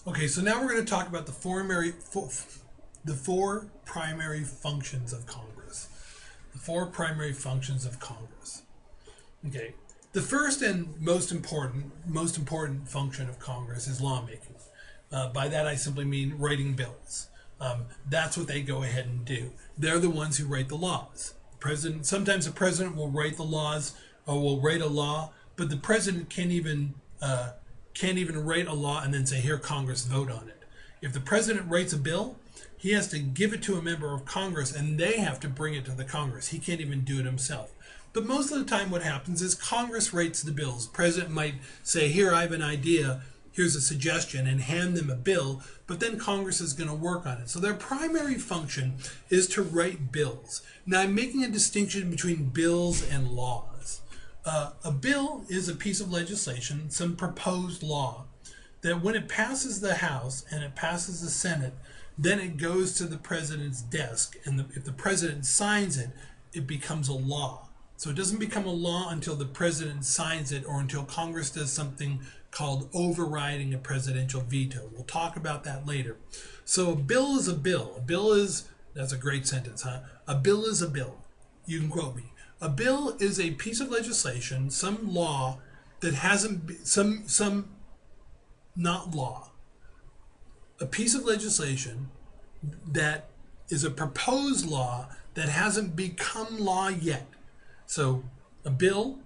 Okay, so now we're going to talk about the four primary functions of Congress. The four primary functions of Congress. Okay, the first and most important function of Congress is lawmaking. By that I simply mean writing bills. That's what they go ahead and do. They're the ones who write the laws. Sometimes the president will write the laws or will write a law, but the president can't even write a law and then say, here, Congress, vote on it. If the president writes a bill, he has to give it to a member of Congress and they have to bring it to the Congress. He can't even do it himself. But most of the time what happens is Congress writes the bills. The president might say, here, I have an idea, here's a suggestion, and hand them a bill, but then Congress is going to work on it. So their primary function is to write bills. Now I'm making a distinction between bills and laws. A bill is a piece of legislation, some proposed law, that when it passes the House and it passes the Senate, then it goes to the president's desk, and if the president signs it, it becomes a law. So it doesn't become a law until the president signs it or until Congress does something called overriding a presidential veto. We'll talk about that later. So a bill is a bill. A bill is, that's a great sentence, huh? A bill is a bill. You can quote me. A bill is a piece of legislation, some law that hasn't been, not law. A piece of legislation that is a proposed law that hasn't become law yet. So a bill,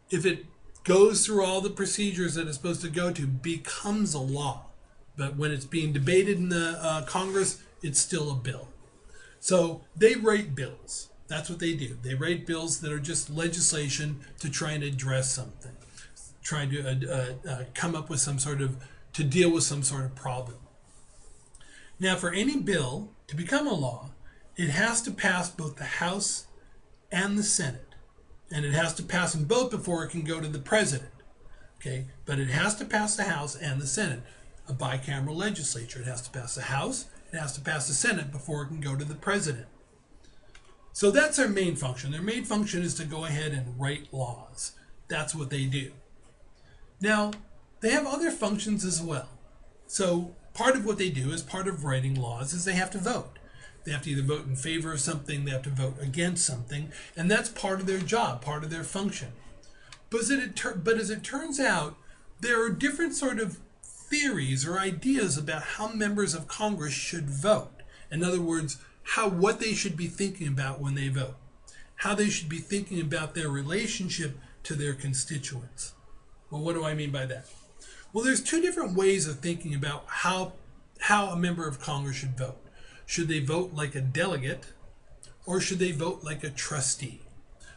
if it goes through all the procedures that it's supposed to go to, becomes a law. But when it's being debated in the Congress, it's still a bill. So they write bills. That's what they do. They write bills that are just legislation to try and address something, trying to come up with to deal with some sort of problem. Now, for any bill to become a law, it has to pass both the House and the Senate. And it has to pass them both before it can go to the president. Okay, but it has to pass the House and the Senate. A bicameral legislature. It has to pass the House, it has to pass the Senate before it can go to the president. So that's their main function. Their main function is to go ahead and write laws. That's what they do. Now, they have other functions as well. So part of what they do as part of writing laws is they have to vote. They have to either vote in favor of something, they have to vote against something, and that's part of their job, part of their function. But as it turns out, there are different sort of theories or ideas about how members of Congress should vote. In other words, what they should be thinking about when they vote, how they should be thinking about their relationship to their constituents. Well, what do I mean by that? Well, there's two different ways of thinking about how a member of Congress should vote. Should they vote like a delegate, or should they vote like a trustee?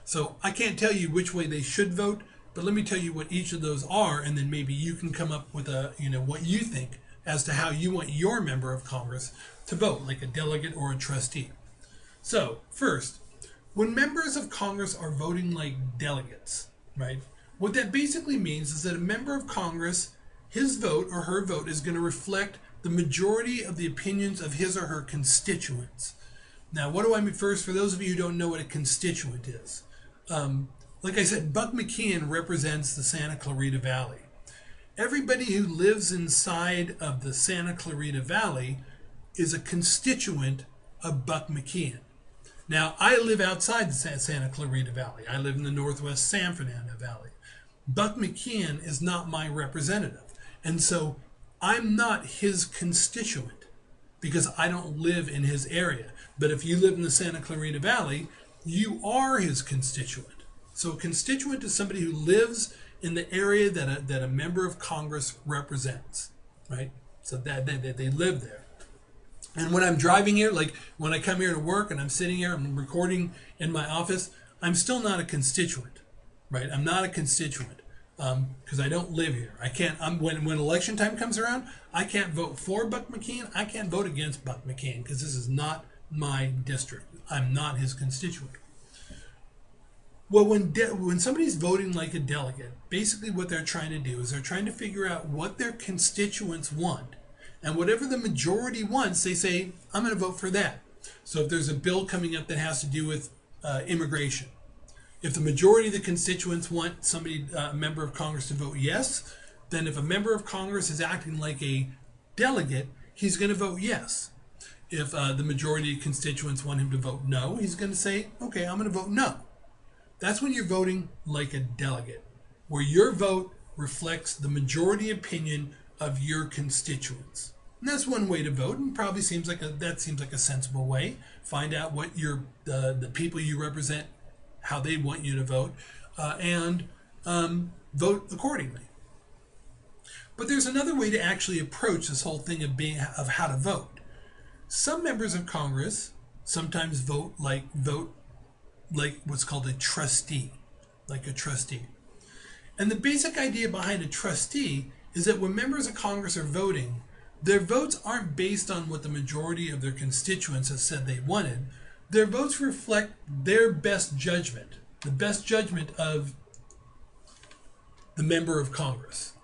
So I can't tell you which way they should vote, but let me tell you what each of those are, and then maybe you can come up with what you think as to how you want your member of Congress to vote, like a delegate or a trustee. So first, when members of Congress are voting like delegates, right? What that basically means is that a member of Congress, his vote or her vote is going to reflect the majority of the opinions of his or her constituents. Now, what do I mean first? For those of you who don't know what a constituent is, like I said, Buck McKeon represents the Santa Clarita Valley. Everybody who lives inside of the Santa Clarita Valley is a constituent of Buck McKeon. Now, I live outside the Santa Clarita Valley. I live in the northwest San Fernando Valley. Buck McKeon is not my representative. And so I'm not his constituent because I don't live in his area. But if you live in the Santa Clarita Valley, you are his constituent. So a constituent is somebody who lives in the area that a member of Congress represents, right? So that they live there. And when I'm driving here, like when I come here to work and I'm sitting here, I'm recording in my office, I'm still not a constituent, right? I'm not a constituent because I don't live here. I can't. When election time comes around, I can't vote for Buck McKeon. I can't vote against Buck McKeon because this is not my district. I'm not his constituent. Well, when somebody's voting like a delegate, basically what they're trying to do is they're trying to figure out what their constituents want. And whatever the majority wants, they say, I'm going to vote for that. So if there's a bill coming up that has to do with immigration, if the majority of the constituents want a member of Congress to vote yes, then if a member of Congress is acting like a delegate, he's going to vote yes. If the majority of constituents want him to vote no, he's going to say, okay, I'm going to vote no. That's when you're voting like a delegate, where your vote reflects the majority opinion of your constituents. And that's one way to vote, and probably seems like a sensible way. Find out what the people you represent, how they want you to vote, and vote accordingly. But there's another way to actually approach this whole thing of how to vote. Some members of Congress sometimes vote like what's called a trustee, like a trustee. And the basic idea behind a trustee is that when members of Congress are voting, their votes aren't based on what the majority of their constituents have said they wanted. Their votes reflect their best judgment, the best judgment of the member of Congress.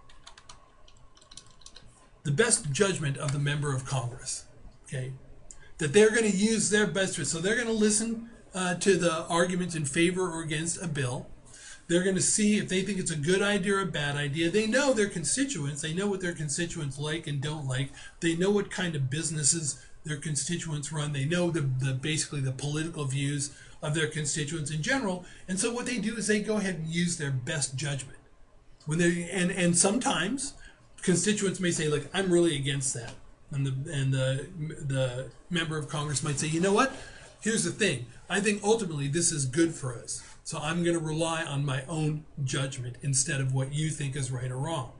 The best judgment of the member of Congress, okay? That they're going to use their best judgment. So they're going to listen to the arguments in favor or against a bill. They're going to see if they think it's a good idea or a bad idea. They know their constituents. They know what their constituents like and don't like. They know what kind of businesses their constituents run. They know basically the political views of their constituents in general. And so what they do is they go ahead and use their best judgment. And sometimes constituents may say, look, I'm really against that. And the member of Congress might say, you know what? Here's the thing. I think ultimately this is good for us. So I'm going to rely on my own judgment instead of what you think is right or wrong.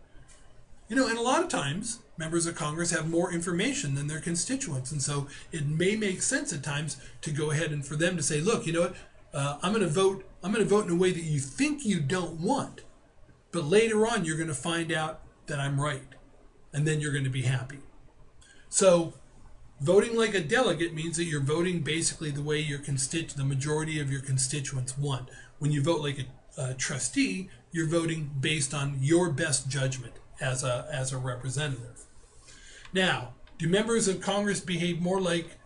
And a lot of times, members of Congress have more information than their constituents. And so it may make sense at times to go ahead and for them to say, look, you know what? I'm going to vote in a way that you think you don't want. But later on, you're going to find out that I'm right. And then you're going to be happy. So voting like a delegate means that you're voting basically the way the majority of your constituents want. When you vote like a trustee, you're voting based on your best judgment as a representative. Now, do members of Congress behave more like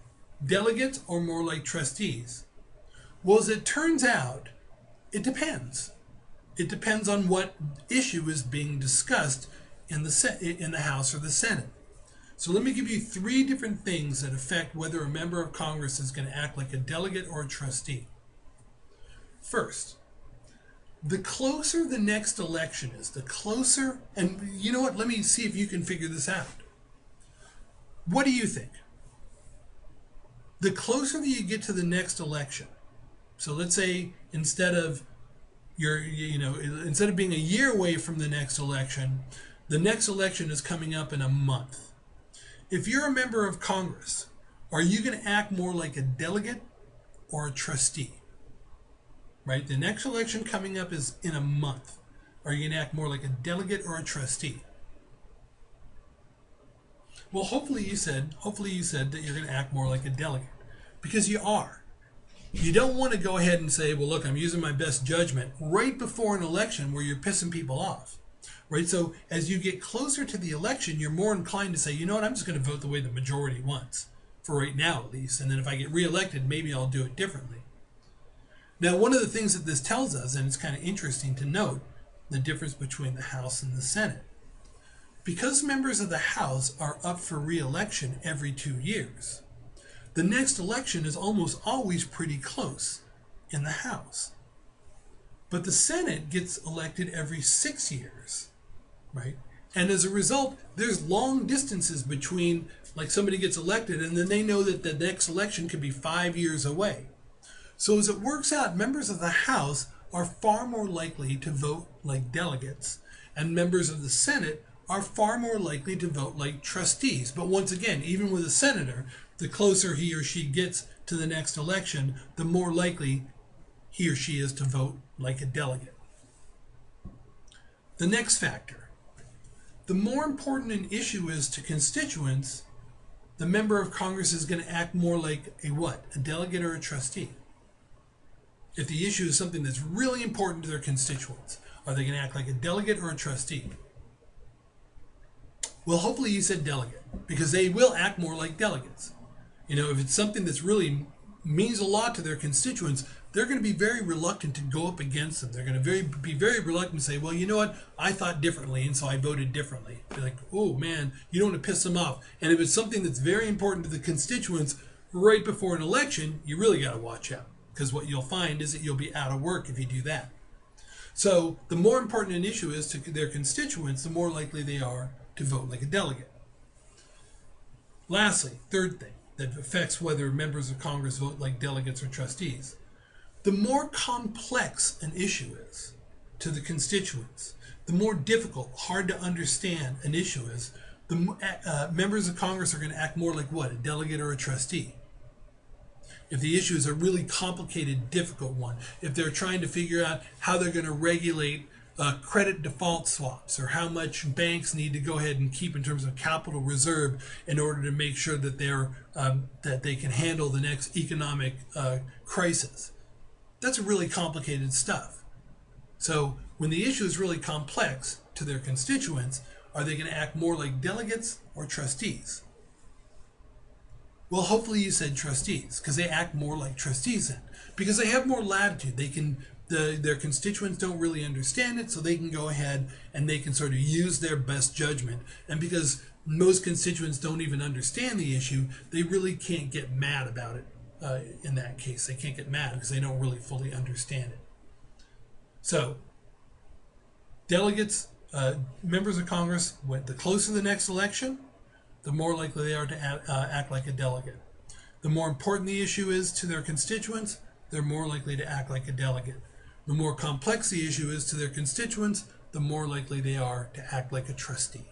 delegates or more like trustees? Well, as it turns out, it depends. It depends on what issue is being discussed in the House or the Senate. So let me give you 3 different things that affect whether a member of Congress is going to act like a delegate or a trustee. First, the closer the next election is, and you know what, let me see if you can figure this out. What do you think? The closer that you get to the next election, so let's say instead of being a year away from the next election is coming up in a month. If you're a member of Congress, are you going to act more like a delegate or a trustee? Right? The next election coming up is in a month. Are you going to act more like a delegate or a trustee? Well, hopefully you said that you're going to act more like a delegate, because you are. You don't want to go ahead and say, well, look, I'm using my best judgment right before an election where you're pissing people off. Right? So as you get closer to the election, you're more inclined to say, you know what, I'm just going to vote the way the majority wants, for right now at least. And then if I get reelected, maybe I'll do it differently. Now, one of the things that this tells us, and it's kind of interesting to note, the difference between the House and the Senate. Because members of the House are up for re-election every 2 years, the next election is almost always pretty close in the House. But the Senate gets elected every 6 years, right? And as a result, there's long distances between, like, somebody gets elected and then they know that the next election could be 5 years away. So as it works out, members of the House are far more likely to vote like delegates, and members of the Senate are far more likely to vote like trustees. But once again, even with a senator, the closer he or she gets to the next election, the more likely he or she is to vote like a delegate. The next factor. The more important an issue is to constituents, the member of Congress is going to act more like a what? A delegate or a trustee? If the issue is something that's really important to their constituents, are they going to act like a delegate or a trustee? Well, hopefully you said delegate, because they will act more like delegates. If it's something that's really means a lot to their constituents, they're going to be very reluctant to go up against them. They're going to be very reluctant to say, well, you know what, I thought differently, and so I voted differently. Be like, oh man, you don't want to piss them off. And if it's something that's very important to the constituents right before an election, you really got to watch out, because what you'll find is that you'll be out of work if you do that. So the more important an issue is to their constituents, the more likely they are to vote like a delegate. Lastly, third thing that affects whether members of Congress vote like delegates or trustees. The more complex an issue is to the constituents, the more difficult, hard to understand an issue is, the members of Congress are going to act more like what? A delegate or a trustee. If the issue is a really complicated, difficult one, if they're trying to figure out how they're going to regulate credit default swaps, or how much banks need to go ahead and keep in terms of capital reserve in order to make sure that that they can handle the next economic crisis. That's really complicated stuff. So when the issue is really complex to their constituents, are they going to act more like delegates or trustees? Well, hopefully you said trustees, because they act more like trustees then, because they have more latitude. They can their constituents don't really understand it, so they can go ahead and they can sort of use their best judgment. And because most constituents don't even understand the issue, they really can't get mad about it. In that case, they can't get mad because they don't really fully understand it. So, delegates, members of Congress, the closer the next election, the more likely they are to act like a delegate. The more important the issue is to their constituents, they're more likely to act like a delegate. The more complex the issue is to their constituents, the more likely they are to act like a trustee.